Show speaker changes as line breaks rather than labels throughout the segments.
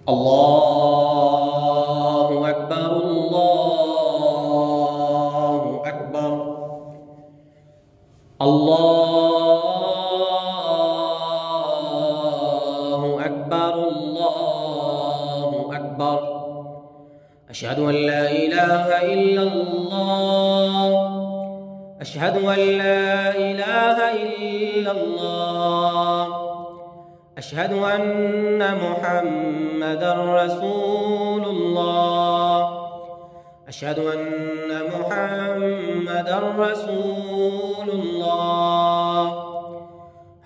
الله أكبر الله أكبر الله أكبر الله أكبر أشهد أن لا إله إلا الله أشهد أن لا إله إلا الله أشهد أن محمدًا رسول الله أشهد أن محمدًا رسول الله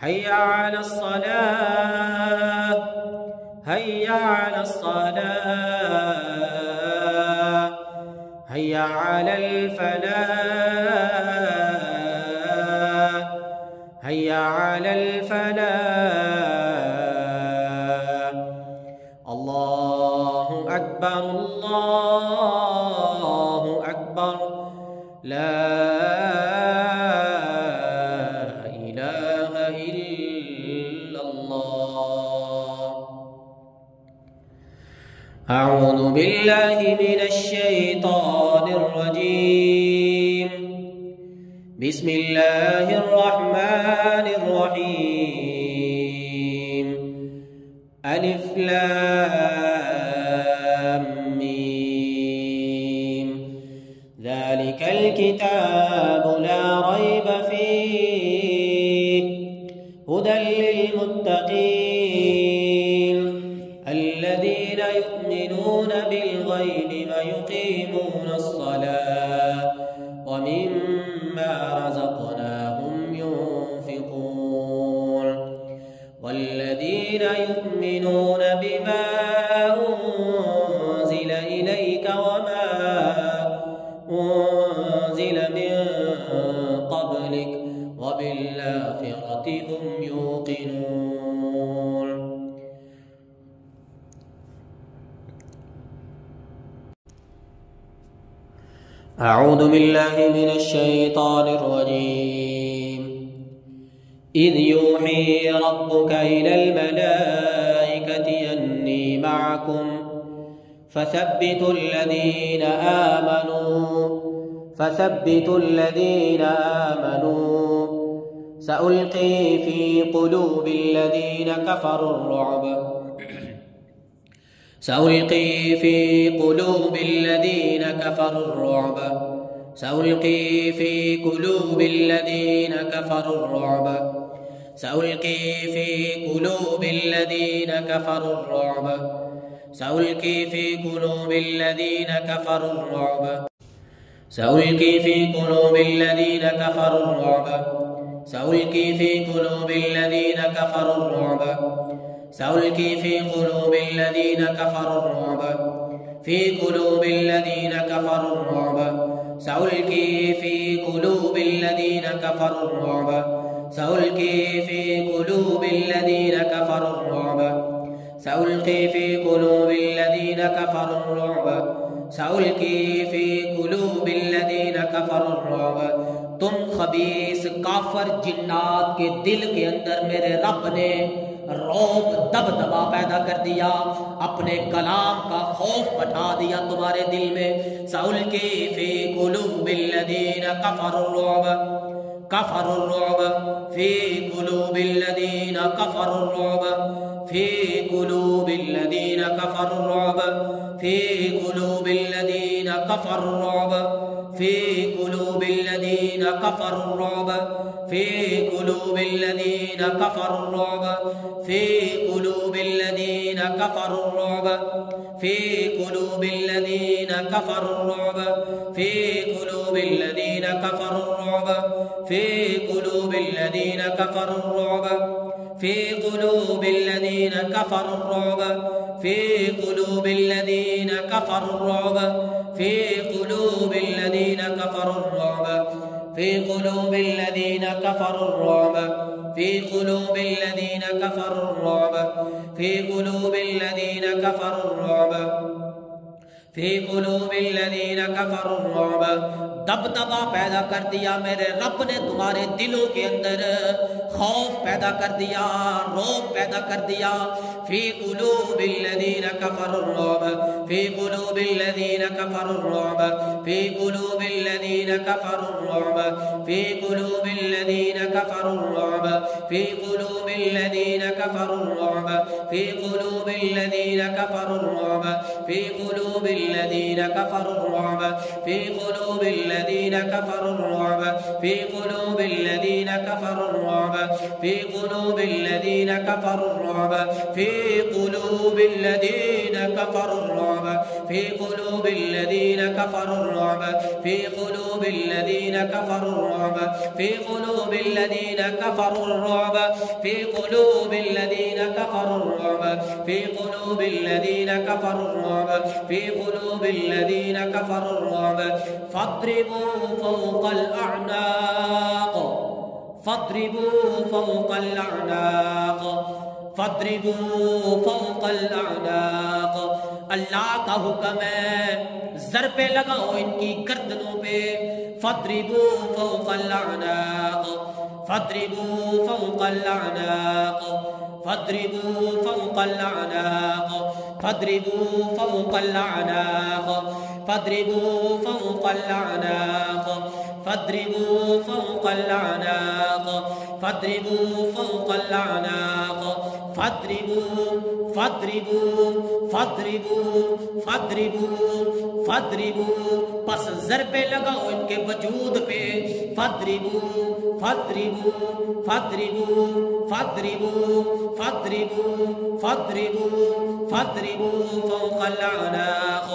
حي على الصلاة حي على الصلاة حي على الفلاح حي على الفلاح الله أكبر الله أكبر لا إله إلا الله. أعوذ بالله من الشيطان الرجيم. بسم الله الرحمن الرحيم. ألف لام ميم. ذلك الكتاب لا ريب فيه هدى للمتقين الذين يؤمنون بالغيب ويقيمون الصلاة ومما رزقناهم ينفقون والذين يؤمنون بما أنزل إليك وما أنزل من قبلك وبالآخرة هم يوقنون. أعوذ بالله من الشيطان الرجيم. إذ يوحي ربك إلى الملائكة أني معكم فثبتوا الذين آمنوا سألقي في قلوب الذين كفروا الرعب سألقي في قلوب الذين كفروا الرعب سألقي في قلوب الذين كفروا الرعب سألقي في قلوب الذين كفروا الرعب سألقي في قلوب الذين كفروا الرعب سألقي في قلوب الذين كفروا الرعب سألقي في قلوب الذين كفروا الرعب سألقي في قلوب الذين كفروا الرعب في قلوب الذين كفروا الرعب سألقي في قلوب الذين كفروا الرعب سألقي في قلوب الذين كفروا الرعب سألقي في قلوب الذين كفروا الرعب سألقي في قلوب الذين كفروا الرعب. तुम खबीस काफर जिन्नात के दिल के अंदर मेरे रब ने रौब दबदबा पैदा कर दिया, अपने कलाम का खौफ बैठा दिया तुम्हारे दिल में। सउल्की फी कुलूबिल्लज़ीन कफरुर्रुअब कफरुर्रुअब फी कुलूबिल्लज़ीन कफरुर्रुअब फी कुलूबिल्लज़ीन कफरुर्रुअब फी कुलूबिल्लज़ीन कफरुर्रुअब फी कुलूबिल्लज़ीन कफरुर्रुअब फी कुलूबिल्लज़ीन कफरुर्रुअब फी कुलूबिल्लज़ीन कफरुर्रुअब फी कुलूबिल्लज़ीन कफरुर्रुअब फी कुलूबिल्लज़ीन कफरुर्रुअब फी कुलूबिल्लज़ीन कफरुर्रुअब फी कुलूबिल्लज़ीन कफरुर्रुअब फी कुलूबिल्लज़ीन कफरुर्रुअब फी कुलूबिल्लज़ीन कफरुर्रुअब फी कुलूबिल्लज़ीन कफरुर्रुअब फी कुलूबिल्लज़ीन कफरुर्रुअब फी कुलूबिल्लज़ीन कफरुर्रुअब फी कुलूबिल्लज़ीना कफ़रुर्रुअब, दबदबा पैदा कर दिया मेरे रब ने तुम्हारे दिलों के अंदर, खौफ पैदा कर दिया, रौब पैदा कर दिया। फी कुलूबिल्लज़ीना कफ़रुर्रुअब, फी कुलूबिल्लज़ीना कफ़रुर्रुअब, फी कुलूबिल्लज़ीना कफ़रुर्रुअब, फी कुलूबिल्लज़ीना कफ़रुर्रुअब, फी कुलूबिल्लज़ीना कफ़रुर्रुअब, फी कुलूबिल्लज़ीना कफ़रुर्रुअब, फी कुलूबिल्लज़ीना कफ़रुर्रुअब, फी कुलूबिल्लज़ीना कफ़रुर्रुअब, फी कुलूबिल्लज़ीना कफ़रुर्रुअब, फी कुलूबिल्लज़ीना कफ़रुर्रुअब, फी कुलूबिल्लज़ीना कफ़रुर्रुअब, फी कुलूबिल्लज़ीना कफ़रुर्रुअब, फी कुलूबिल्लज़ीना कफ़रुर्रुअब, फी कुलूबिल्लज़ीना कफ़रुर्रुअब, फी कुलूबिल्लज़ीना कफ़रुर्रुअब, फी कुलूबिल्लज़ीना कफ़रुर्रुअब, फी कुलूबिल्लज़ीना कफ़रुर्रुअब। फ़द्रिबू फ़ौक़ल अअनाक़, फ़द्रिबू फ़ौक़ल अअनाक़, फ़द्रिबू फ़ौक़ल अअनाक़। अल्लाह का हुक्म है, ज़रबे लगाओ इनकी गर्दनों पे। फ़द्रिबू फ़ौक़ल अअनाक़, फ़द्रिबू फ़ौक़ल अअनाक़, फ़द्रिबू फ़ौक़ल अअनाक़, फ़द्रिबू फ़ौक़ल अअनाक़, फ़द्रिबू फ़ौक़ल अअनाक़, फ़द्रिबू फ़ौक़ल अअनाक़, फ़द्रिबू फ़ौक़ल अअनाक़, फ़द्रिबू फ़द्रिबू फ़द्रिबू फ़द्रिबू फ़द्रिबू। बस ज़रबे लगाओ इनके वजूद पे। फ़द्रिबू फ़द्रिबू फ़द्रिबू फ़द्रिबू फ़द्रिबू फ़द्रिबू फ़द्रिबू फ़ौक़ल अअनाक़,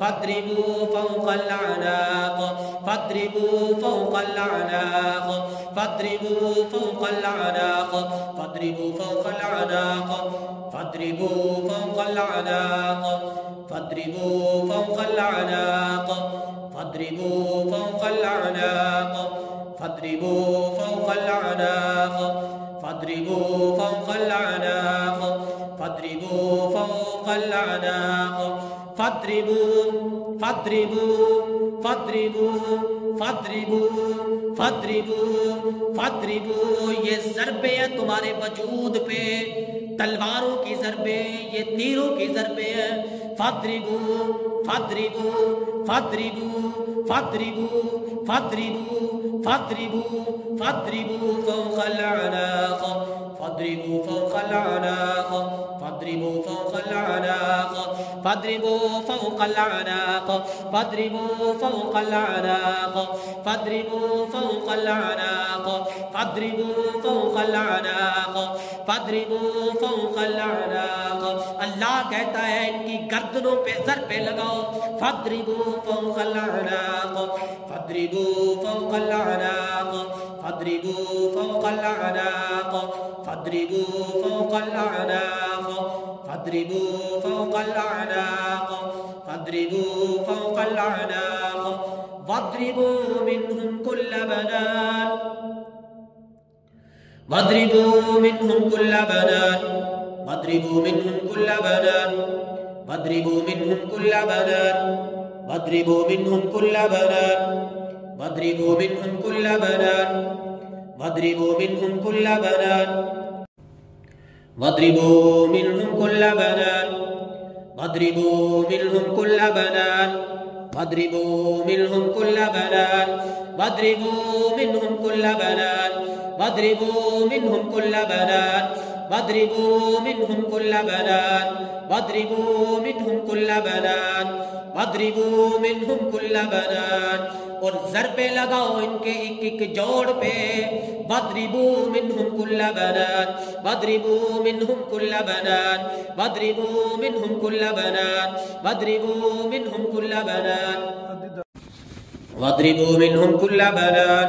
फ़द्रिबू फ़ौक़ल अअनाक़, फ़द्रिबू फ़ौक़ल अअनाक़, फ़द्रिबू फ़ौक़ल अअनाक़, फ़द्रिबू फ़ौक़ल अअनाक़, फ़द्रिबू फ़ौक़ल अअनाक़, फ़द्रिबू फ़ौक़ल अअनाक़, फ़द्रिबू फ़ौक़ल अअनाक़, फ़द्रिबू फ़ौक़ल अअनाक़, फ़द्रिबू फ़ौक़ल अअनाक़, फ़द्रिबू फ़ौक़ल अअनाक़, फ़द्रिबू फ़द्रिबू फ़द्रिबू फ़द्रिबू फ़द्रिबू फ़द्रिबू। ये ज़रबे है तुम्हारे वजूद पे, तलवारों की ज़रबे, ये तीरों की ज़रबे है। फ़द्रिबू फ़द्रिबू फ़द्रिबू फ़द्रिबू फ़द्रिबू फ़द्रिबू फ़द्रिबू फ़ौक़ल अअनाक़, फ़द्रिबू फ़ौक़ल अअनाक़, फ़द्रिबू फ़ौक़ल अअनाक़, फ़द्रिबू फ़ौक़ल अअनाक़, फ़द्रिबू फ़ौक़ल अअनाक़, फ़द्रिबू फ़ौक़ल अअनाक़, फ़द्रिबू फ़ौक़ल अअनाक़, फ़द्रिबू फ़ौक़ल अअनाक़। अल्लाह कहता है इनकी गर्दनों पे ज़रबे लगाओ। फ़द्रिबू फ़ौक़ल अअनाक़, फ़द्रिबू फ़ौक़ल अअनाक़, फ़द्रिबू फ़ौक़ल अअनाक़, फ़द्रिबू फ़ौक़ल अअनाक़, फ़द्रिबू फ़ौक़ल अअनाक़, फ़द्रिबू फ़ौक़ल अअनाक़, वद्रिबू मिन्हुम कुल्ल बनान, वद्रिबू मिन्हुम कुल्ल बनान, वद्रिबू मिन्हुम कुल्ल बनान, वद्रिबू मिन्हुम कुल्ल बनान, वद्रिबू मिन्हुम कुल्ल बनान, वद्रिबू मिन्हुम कुल्ल बनान, वद्रिबू मिन्हुम कुल्ल बनान, वद्रिबू मिन्हुम कुल्ल बनान, वद्रिबू मिन्हुम कुल्ल बनान, वद्रिबू मिन्हुम कुल्ल बनान, वद्रिबू मिन्हुम कुल्ल बनान, वद्रिबू मिन्हुम कुल्ल बनान, वद्रिबू मिन्हुम कुल्ल बनान, वद्रिबू मिन्हुम कुल्ल बनान, वद्रिबू मिन्हुम कुल्ल बनान। और ज़रबे लगाओ इनके एक एक जोड़ पे। वद्रिबू मिन्हुम कुल्ल बनान, वद्रिबू मिन्हुम कुल्ल बनान, वद्रिबू मिन्हुम कुल्ल बनान, वद्रिबू मिन्हुम कुल्ल बनान, वद्रिबू मिन्हुम कुल्ल बनान,